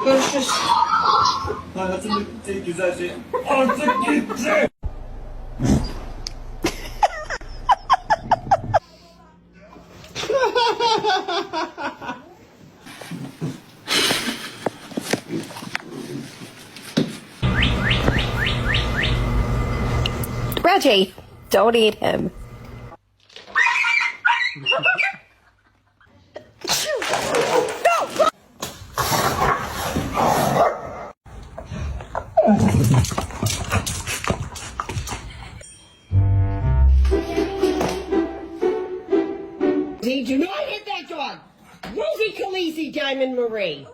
Görüşürüz. Hayatımdaki tek güzel şey artık gitti. Reggie, don't eat him. Do not hit that dog! Rosie Khaleesi, Diamond Marie.